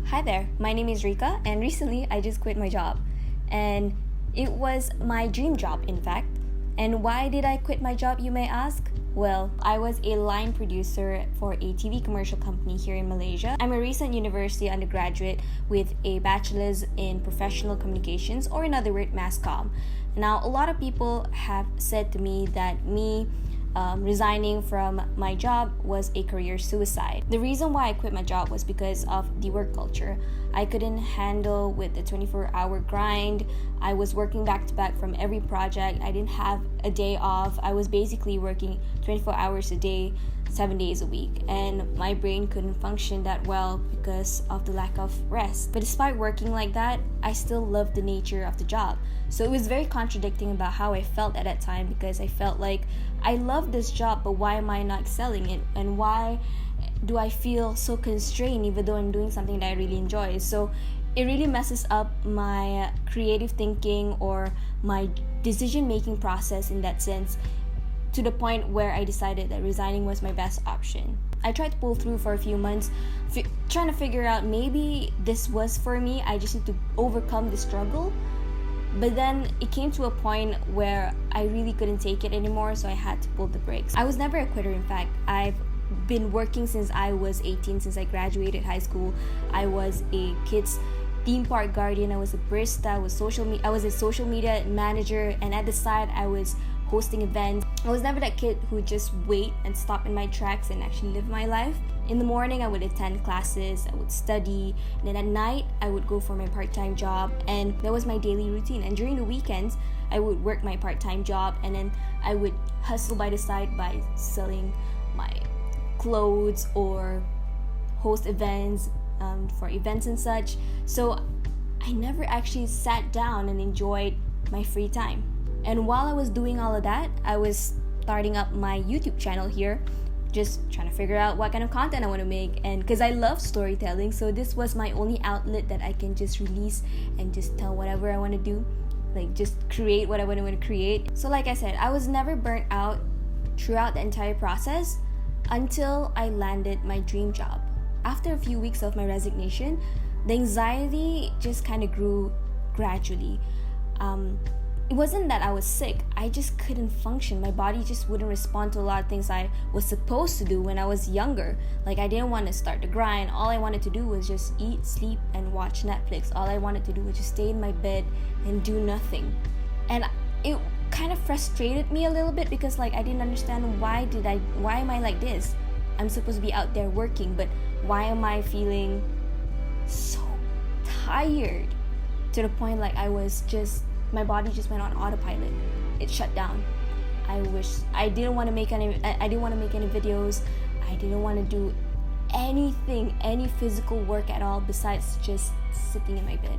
Hi there, my name is Rika, and recently I just quit my job. And it was my dream job, in fact. And why did I quit my job, you may ask? Well, I was a line producer for a TV commercial company here in Malaysia. I'm a recent university undergraduate with a bachelor's in professional communications, or in other words, mass comm. Now, a lot of people have said to me that resigning from my job was a career suicide. The reason why I quit my job was because of the work culture. I couldn't handle with the 24-hour grind. I was working back to back from every project. I didn't have a day off. I was basically working 24 hours a day, 7 days a week, and my brain couldn't function that well because of the lack of rest. But despite working like that, I still loved the nature of the job. So it was very contradicting about how I felt at that time, because I felt like I love this job, but why am I not excelling it? And why do I feel so constrained even though I'm doing something that I really enjoy? So it really messes up my creative thinking or my decision-making process in that sense, to the point where I decided that resigning was my best option. I tried to pull through for a few months, trying to figure out maybe this was for me. I just need to overcome the struggle. But then it came to a point where I really couldn't take it anymore, so I had to pull the brakes. I was never a quitter, in fact. I've been working since I was 18, since I graduated high school. I was a kids theme park guardian, I was a barista, I was a social media manager, and at the side I was hosting events. I was never that kid who just wait and stop in my tracks and actually live my life. In the morning, I would attend classes, I would study, and then at night, I would go for my part-time job, and that was my daily routine. And during the weekends, I would work my part-time job, and then I would hustle by the side by selling my clothes or host events for events and such. So I never actually sat down and enjoyed my free time. And while I was doing all of that, I was starting up my YouTube channel here, just trying to figure out what kind of content I want to make. And because I love storytelling, so this was my only outlet that I can just release and just tell whatever I want to do, like just create what I want to create. So like I said, I was never burnt out throughout the entire process until I landed my dream job. After a few weeks of my resignation, the anxiety just kind of grew gradually. It wasn't that I was sick, I just couldn't function. My body just wouldn't respond to a lot of things I was supposed to do when I was younger. Like, I didn't want to start the grind. All I wanted to do was just eat, sleep, and watch Netflix. All I wanted to do was just stay in my bed and do nothing. And it kind of frustrated me a little bit, because like I didn't understand why am I like this? I'm supposed to be out there working, but why am I feeling so tired? To the point like my body just went on autopilot. It shut down. I didn't want to make any videos. I didn't want to do any physical work at all besides just sitting in my bed.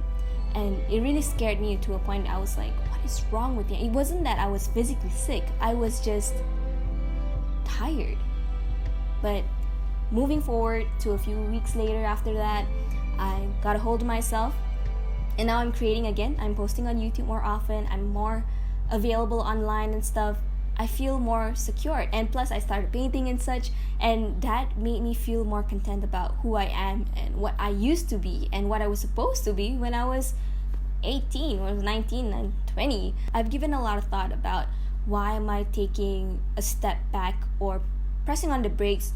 And it really scared me to a point I was like, what is wrong with me? It wasn't that I was physically sick. I was just tired. But moving forward to a few weeks later after that, I got a hold of myself. And now I'm creating again. I'm posting on YouTube more often. I'm more available online and stuff. I feel more secure. And plus, I started painting and such. And that made me feel more content about who I am and what I used to be and what I was supposed to be when I was 18, when I was 19 and 20. I've given a lot of thought about why am I taking a step back or pressing on the brakes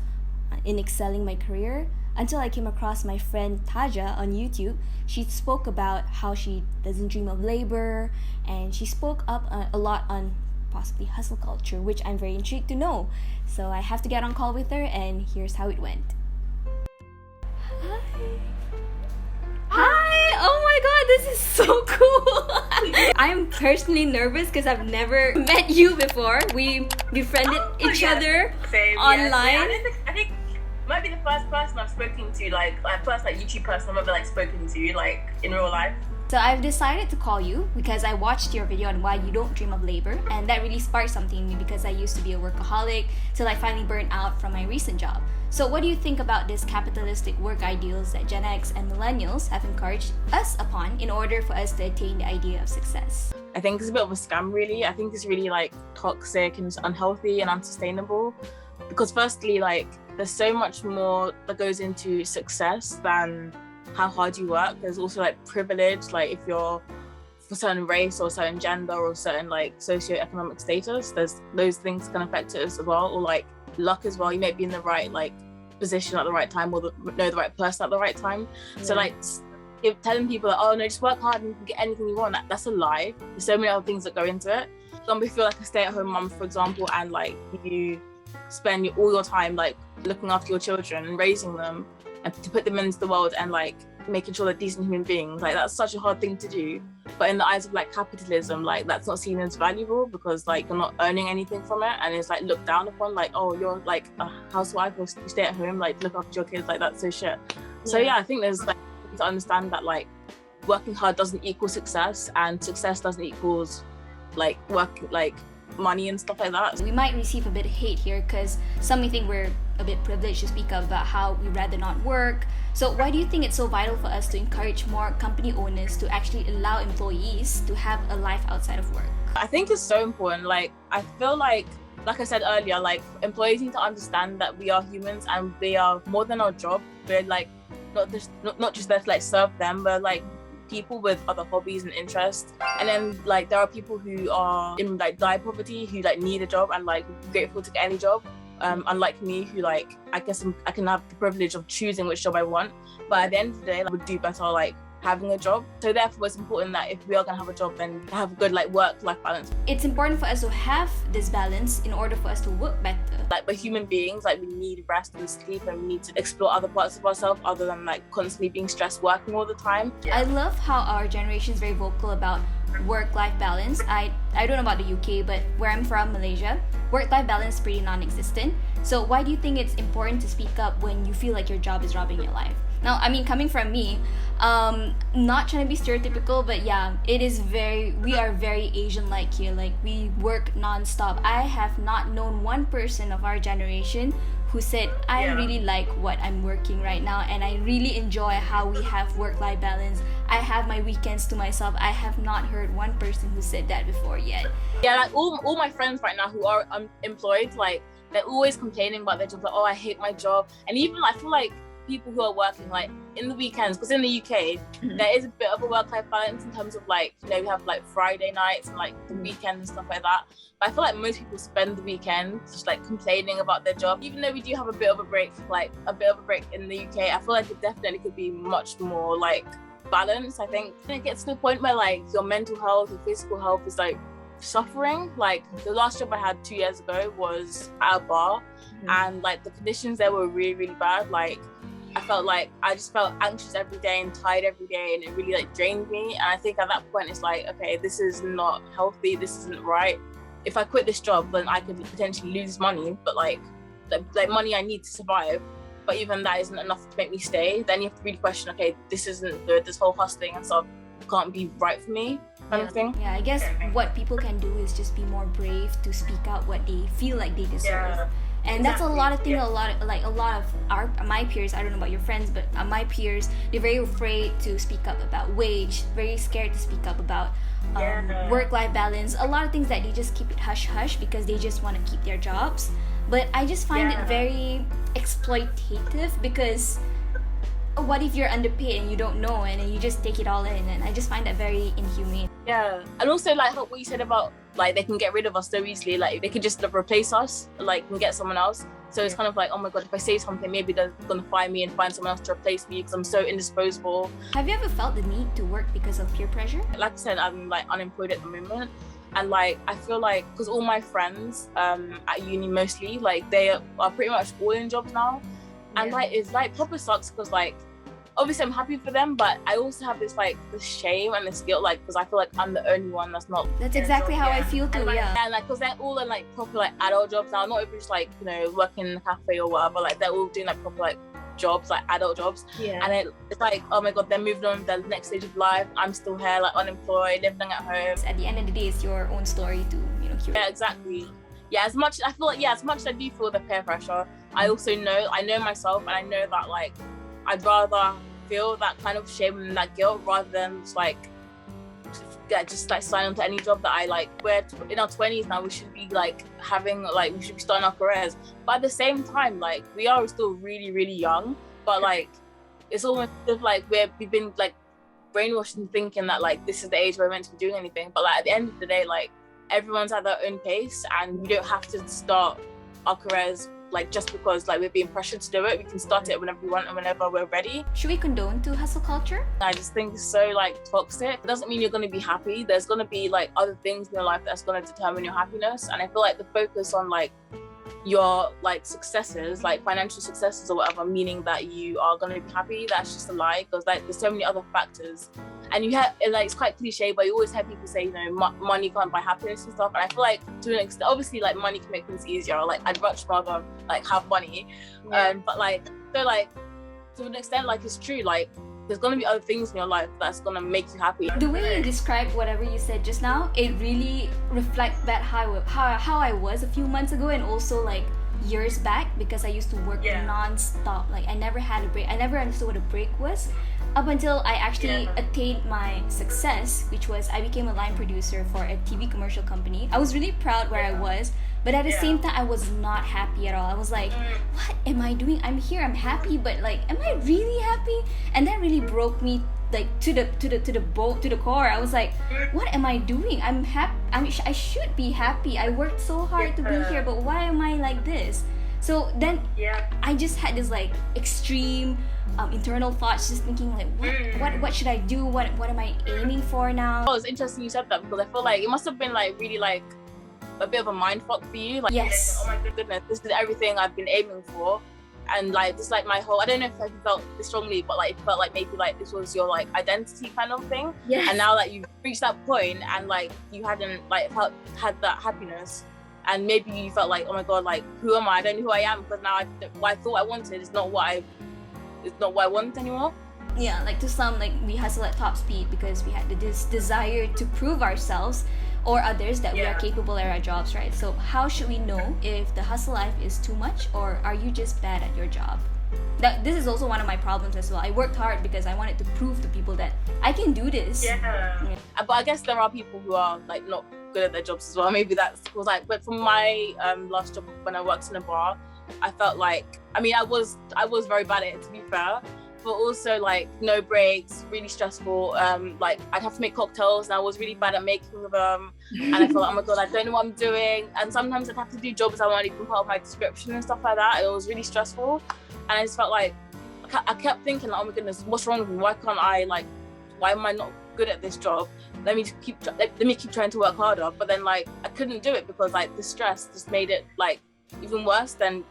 in excelling my career, until I came across my friend Taja on YouTube. She spoke about how she doesn't dream of labor, and she spoke up a lot on possibly hustle culture, which I'm very intrigued to know. So I have to get on call with her, and here's how it went. Hi! Oh my god, this is so cool! I'm personally nervous because I've never met you before. We befriended each other online. Yes. I think might be the first person I've spoken to, first YouTube person I've ever spoken to in real life. So I've decided to call you because I watched your video on why you don't dream of labor, and that really sparked something in me because I used to be a workaholic till I finally burned out from my recent job. So what do you think about this capitalistic work ideals that Gen X and millennials have encouraged us upon in order for us to attain the idea of success? I think it's a bit of a scam, really. I think it's really toxic and unhealthy and unsustainable, because firstly, there's so much more that goes into success than how hard you work. There's also like privilege, like if you're for certain race or certain gender or certain like socioeconomic status, there's those things can affect it as well, or like luck as well. You may be in the right like position at the right time, or know the right person at the right time. So like telling people that, oh no, just work hard and you can get anything you want, that's a lie. There's so many other things that go into it. Some people feel like a stay-at-home mum, for example, and like you spend all your time like looking after your children and raising them and to put them into the world and like making sure they're decent human beings. Like that's such a hard thing to do. But in the eyes of like capitalism, like that's not seen as valuable because like you're not earning anything from it, and it's like looked down upon, like, oh, you're like a housewife or you stay at home, like look after your kids, like that's so shit. So yeah, I think there's like to understand that like working hard doesn't equal success, and success doesn't equal like work like money and stuff like that. We might receive a bit of hate here because some may think we're a bit privileged to speak up about how we rather not work. So why do you think it's so vital for us to encourage more company owners to actually allow employees to have a life outside of work? I think it's so important. Like I feel like I said earlier, like employees need to understand that we are humans and we are more than our job. We're like not just there to like serve them, but like people with other hobbies and interests. And then like there are people who are in like dire poverty who like need a job and like grateful to get any job. Unlike me, who like I guess I can have the privilege of choosing which job I want, but at the end of the day, I would do better like having a job. So therefore, it's important that if we are gonna have a job, then have a good like work-life balance. It's important for us to have this balance in order for us to work better. Like we're human beings, like we need rest and sleep, and we need to explore other parts of ourselves other than like constantly being stressed working all the time. I love how our generation is very vocal about work-life balance. I don't know about the UK, but where I'm from, Malaysia, work-life balance is pretty non-existent. So why do you think it's important to speak up when you feel like your job is robbing your life? Now, I mean, coming from me, not trying to be stereotypical, but yeah, we are very Asian-like here. Like, we work non-stop. I have not known one person of our generation who said, I really like what I'm working right now, and I really enjoy how we have work-life balance. I have my weekends to myself. I have not heard one person who said that before yet. Yeah, like all my friends right now who are unemployed, like, they're always complaining about their jobs, like, oh, I hate my job. And even I feel like people who are working like in the weekends, because in the UK there is a bit of a work-life balance in terms of like, you know, we have like Friday nights and like the weekends and stuff like that, but I feel like most people spend the weekend just like complaining about their job. Even though we do have a bit of a break in the UK, I feel like it definitely could be much more like balanced. I think it gets to the point where like your mental health, your physical health is like suffering. Like the last job I had 2 years ago was at a bar, and like the conditions there were really, really bad. Like I just felt anxious every day and tired every day, and it really like drained me. And I think at that point it's like, okay, this is not healthy, this isn't right. If I quit this job, then I could potentially lose money, but like money I need to survive, but even that isn't enough to make me stay. Then you have to really question, okay, this isn't good, this whole hustling and stuff can't be right for me, kind of thing. Yeah, I guess what people can do is just be more brave to speak out what they feel like they deserve. And that's a lot of things. A lot of my peers, I don't know about your friends, but my peers, they're very afraid to speak up about wage, very scared to speak up about work-life balance, a lot of things that they just keep it hush-hush because they just want to keep their jobs. But I just find it very exploitative, because what if you're underpaid and you don't know, and then you just take it all in, and I just find that very inhumane. Yeah, and also like what you said about like they can get rid of us so easily, like they could just replace us, like and get someone else. So it's kind of like, oh my god, if I say something, maybe they're gonna fire me and find someone else to replace me because I'm so indisposable. Have you ever felt the need to work because of peer pressure? Like I said, I'm like unemployed at the moment, and like I feel like because all my friends at uni mostly, like they are pretty much all in jobs now, and like it's like proper sucks because like obviously I'm happy for them, but I also have this like this shame and this guilt, like because I feel like I'm the only one that's not. That's exactly how I feel too. And, like, yeah. And like because they're all in like proper like adult jobs now, not even just like, you know, working in a cafe or whatever. Like they're all doing like proper like jobs, like adult jobs. Yeah. And it's like, oh my god, they're moving on to the next stage of life. I'm still here, like unemployed, living at home. At the end of the day, it's your own story to, you know, curate. Yeah, exactly. Yeah, as much as I do feel the peer pressure, I also know myself, and I know that like I'd rather feel that kind of shame and that guilt rather than just like sign on to any job that I like. We're in our 20s now, we should be like we should be starting our careers, but at the same time, like we are still really, really young, but like it's almost as if like we've been like brainwashed into thinking that like this is the age where we're meant to be doing anything. But like at the end of the day, like everyone's at their own pace, and we don't have to start our careers like just because like we're being pressured to do it. We can start it whenever we want and whenever we're ready. Should we condone to hustle culture? I just think it's so like toxic. It doesn't mean you're going to be happy. There's going to be like other things in your life that's going to determine your happiness. And I feel like the focus on like your like successes, like financial successes or whatever, meaning that you are going to be happy, that's just a lie, because like there's so many other factors. And you have, like, it's quite cliche, but you always hear people say, you know, money can't buy happiness and stuff. And I feel like to an extent, obviously like money can make things easier, like I'd much rather like have money, but like so like to an extent, like it's true, like there's gonna be other things in your life that's gonna make you happy. The way you described whatever you said just now, it really reflects that how I was a few months ago, and also like years back, because I used to work non-stop. Like I never had a break. I never understood what a break was up until I actually attained my success, which was I became a line producer for a TV commercial company. I was really proud where I was, but at the same time I was not happy at all. I was like, what am I doing? I'm here, I'm happy, but like, am I really happy? And that really broke me like to the core. I was like, what am I doing? I'm happy. I should be happy. I worked so hard to be here, but why am I like this? So then I just had this like extreme internal thoughts, just thinking like, what should I do? What am I aiming for now? Oh, it's interesting you said that, because I feel like it must have been like really like a bit of a mind fuck for you. Like, yes. Oh my goodness, this is everything I've been aiming for. And like this, like my whole, I don't know if I felt this strongly, but like it felt like maybe like this was your like identity kind of thing. Yes. And now that you've reached that point and like you hadn't like had that happiness, and maybe you felt like, oh my god, like who am I? I don't know who I am, because now what I thought I wanted is not what I want anymore. Yeah, like to some, like we hustle at top speed because we had this desire to prove ourselves or others that we are capable at our jobs, right? So how should we know if the hustle life is too much, or are you just bad at your job? This is also one of my problems as well. I worked hard because I wanted to prove to people that I can do this. But I guess there are people who are like not good at their jobs as well. Maybe that's because like, but from my last job when I worked in a bar, I felt like, I mean, I was very bad at it, to be fair, but also like no breaks, really stressful. Like I'd have to make cocktails and I was really bad at making them, and I felt like, oh my god, I don't know what I'm doing. And sometimes I'd have to do jobs that weren't even part of my description and stuff like that. It was really stressful, and I just felt like I kept thinking like, oh my goodness, what's wrong with me? Why can't I, like, why am I not good at this job? Let me keep trying to work harder. But then like I couldn't do it because like the stress just made it like even worse than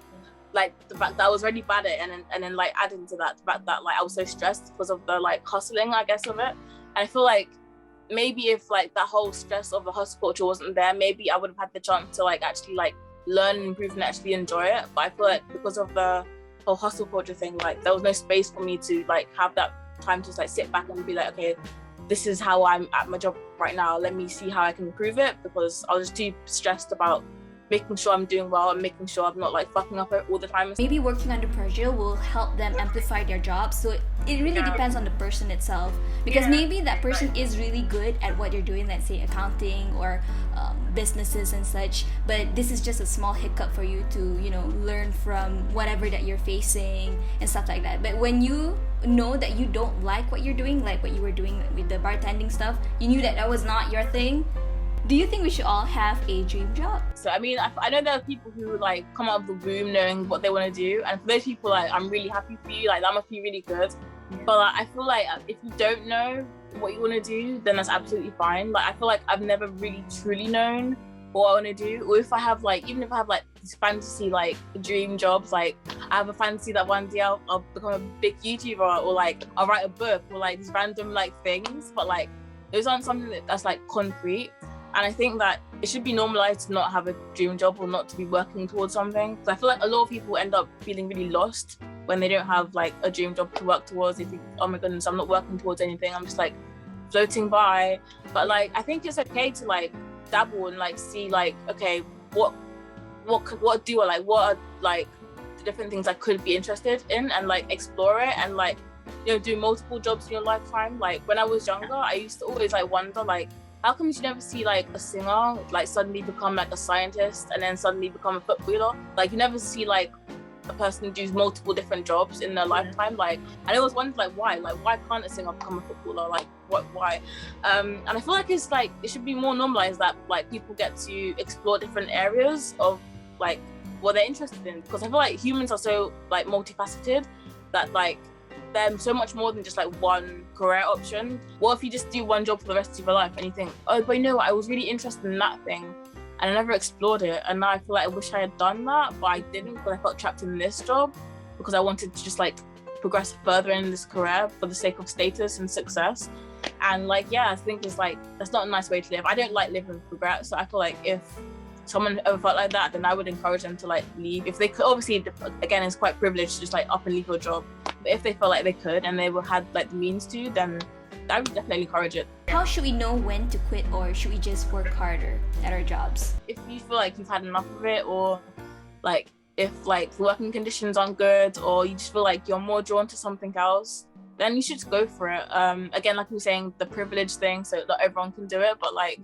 like the fact that I was really bad at it, and then like adding to that, the fact that like I was so stressed because of the like hustling, I guess, of it. And I feel like maybe if like that whole stress of the hustle culture wasn't there, maybe I would have had the chance to like actually like learn and improve and actually enjoy it. But I feel like because of the whole hustle culture thing, like there was no space for me to like have that time to just like sit back and be like, okay, this is how I'm at my job right now, let me see how I can improve it, because I was too stressed about making sure I'm doing well and making sure I'm not like fucking up all the time. Maybe working under pressure will help them amplify their job. So it really depends on the person itself, because maybe that person is really good at what they're doing, let's say accounting or businesses and such, but this is just a small hiccup for you to, you know, learn from whatever that you're facing and stuff like that. But when you know that you don't like what you're doing, like what you were doing with the bartending stuff, you knew that was not your thing. Do you think we should all have a dream job? So I mean, I know there are people who like come out of the womb knowing what they want to do, and for those people, like, I'm really happy for you, like that must be really good. But like, I feel like if you don't know what you want to do, then that's absolutely fine. Like I feel like I've never really truly known what I want to do, or if I have like, even if I have like this fantasy like dream jobs, like I have a fantasy that one day I'll become a big YouTuber, or like I'll write a book, or like these random like things, but like those aren't something that's like concrete. And I think that it should be normalized to not have a dream job or not to be working towards something. So I feel like a lot of people end up feeling really lost when they don't have like a dream job to work towards. They think, oh my goodness, I'm not working towards anything, I'm just like floating by. But like I think it's okay to like dabble and like see like, okay, what do I like, what are like the different things I could be interested in, and like explore it, and like, you know, do multiple jobs in your lifetime. Like when I was younger, I used to always like wonder like, how come you never see like a singer like suddenly become like a scientist and then suddenly become a footballer? Like you never see like a person do multiple different jobs in their lifetime. Like, I always wondered, like, why can't a singer become a footballer? Like, why? And I feel like it's like, it should be more normalized that like people get to explore different areas of like what they're interested in, because I feel like humans are so like multifaceted that like they're so much more than just like one career option. What if you just do one job for the rest of your life and you think, oh, but you know what, I was really interested in that thing and I never explored it, and now I feel like I wish I had done that, but I didn't, because I felt trapped in this job because I wanted to just like progress further in this career for the sake of status and success. And like, yeah, I think it's like, that's not a nice way to live. I don't like living with regret, so I feel like if someone ever felt like that, then I would encourage them to like leave. If they could, obviously, again, it's quite privileged to just like up and leave your job, but if they felt like they could and they had like the means to, then I would definitely encourage it. How should we know when to quit, or should we just work harder at our jobs? If you feel like you've had enough of it, or like if like the working conditions aren't good, or you just feel like you're more drawn to something else, then you should just go for it. Again, like we were saying, the privilege thing, so not everyone can do it, but like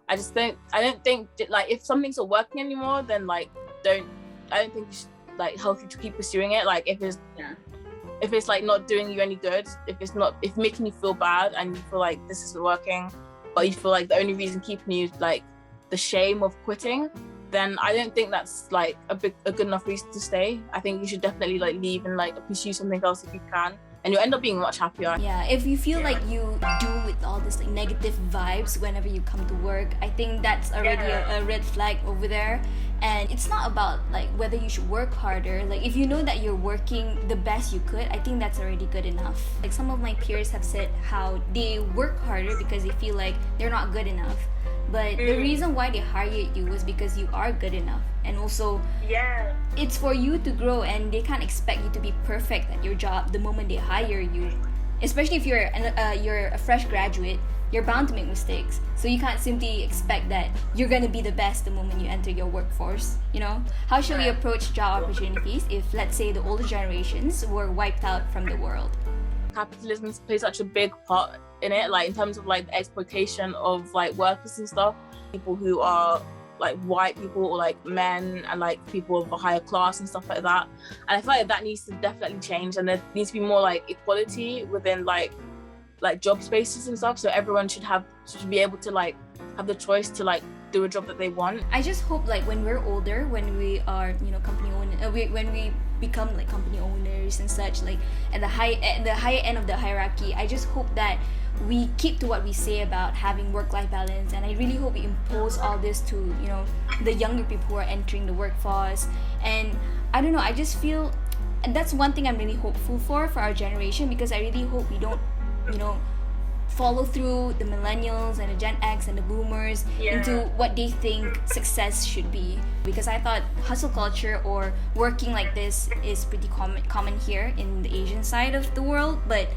I don't think like if something's not working anymore, then like I don't think you should like healthy to keep pursuing it. Like if it's like not doing you any good, if making you feel bad and you feel like this isn't working, but you feel like the only reason keeping you like the shame of quitting, then I don't think that's like a good enough reason to stay. I think you should definitely like leave and like pursue something else if you can, and you'll end up being much happier. Yeah, if you feel like you do with all this like negative vibes whenever you come to work, I think that's already a red flag over there. And it's not about like whether you should work harder. Like if you know that you're working the best you could, I think that's already good enough. Like some of my peers have said how they work harder because they feel like they're not good enough. But the reason why they hired you was because you are good enough. And also, it's for you to grow, and they can't expect you to be perfect at your job the moment they hire you. Especially if you're a fresh graduate, you're bound to make mistakes. So you can't simply expect that you're gonna be the best the moment you enter your workforce, you know? How should we approach job opportunities if, let's say, the older generations were wiped out from the world? Capitalism plays such a big part in it, like in terms of like the exploitation of like workers and stuff, people who are like white people or like men and like people of a higher class and stuff like that. And I feel like that needs to definitely change, and there needs to be more like equality within like job spaces and stuff, so everyone should be able to like have the choice to like do a job that they want. I just hope like when we're older, when we are, you know, company owner, when we become like company owners and such, like at the higher end of the hierarchy, I just hope that we keep to what we say about having work-life balance. And I really hope we impose all this to, you know, the younger people who are entering the workforce. And I don't know, I just feel, and that's one thing I'm really hopeful for our generation, because I really hope we don't, you know, follow through the millennials and the Gen X and the boomers into what they think success should be. Because I thought hustle culture or working like this is pretty common here in the Asian side of the world, but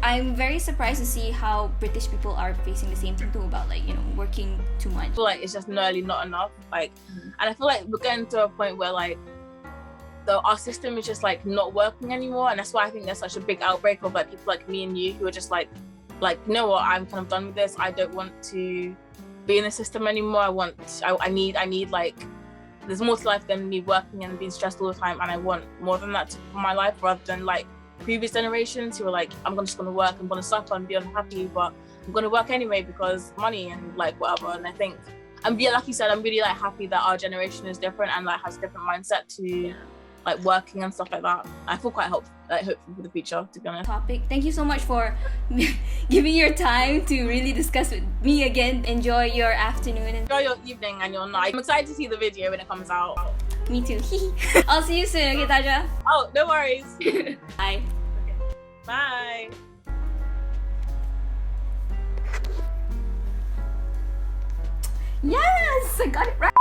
I'm very surprised to see how British people are facing the same thing too, about like, you know, working too much. I feel like it's just nearly not enough, like and I feel like we're getting to a point where like our system is just like not working anymore, and that's why I think there's such a big outbreak of like people like me and you who are just like you know what, I'm kind of done with this. I don't want to be in the system anymore. I need like, there's more to life than me working and being stressed all the time, and I want more than that for my life, rather than like previous generations who were like, I'm just gonna work, I'm gonna suffer and be unhappy, but I'm gonna work anyway because money and like whatever. And I think, and yeah, like you said, I'm really like happy that our generation is different and like has a different mindset to like working and stuff like that. I feel quite hopeful for the future, to be honest. Topic. Thank you so much for giving your time to really discuss with me again. Enjoy your afternoon. Enjoy your evening and your night. I'm excited to see the video when it comes out. Me too. I'll see you soon, okay, Taja? Oh, no worries. Bye. Okay. Bye. Yes! I got it right!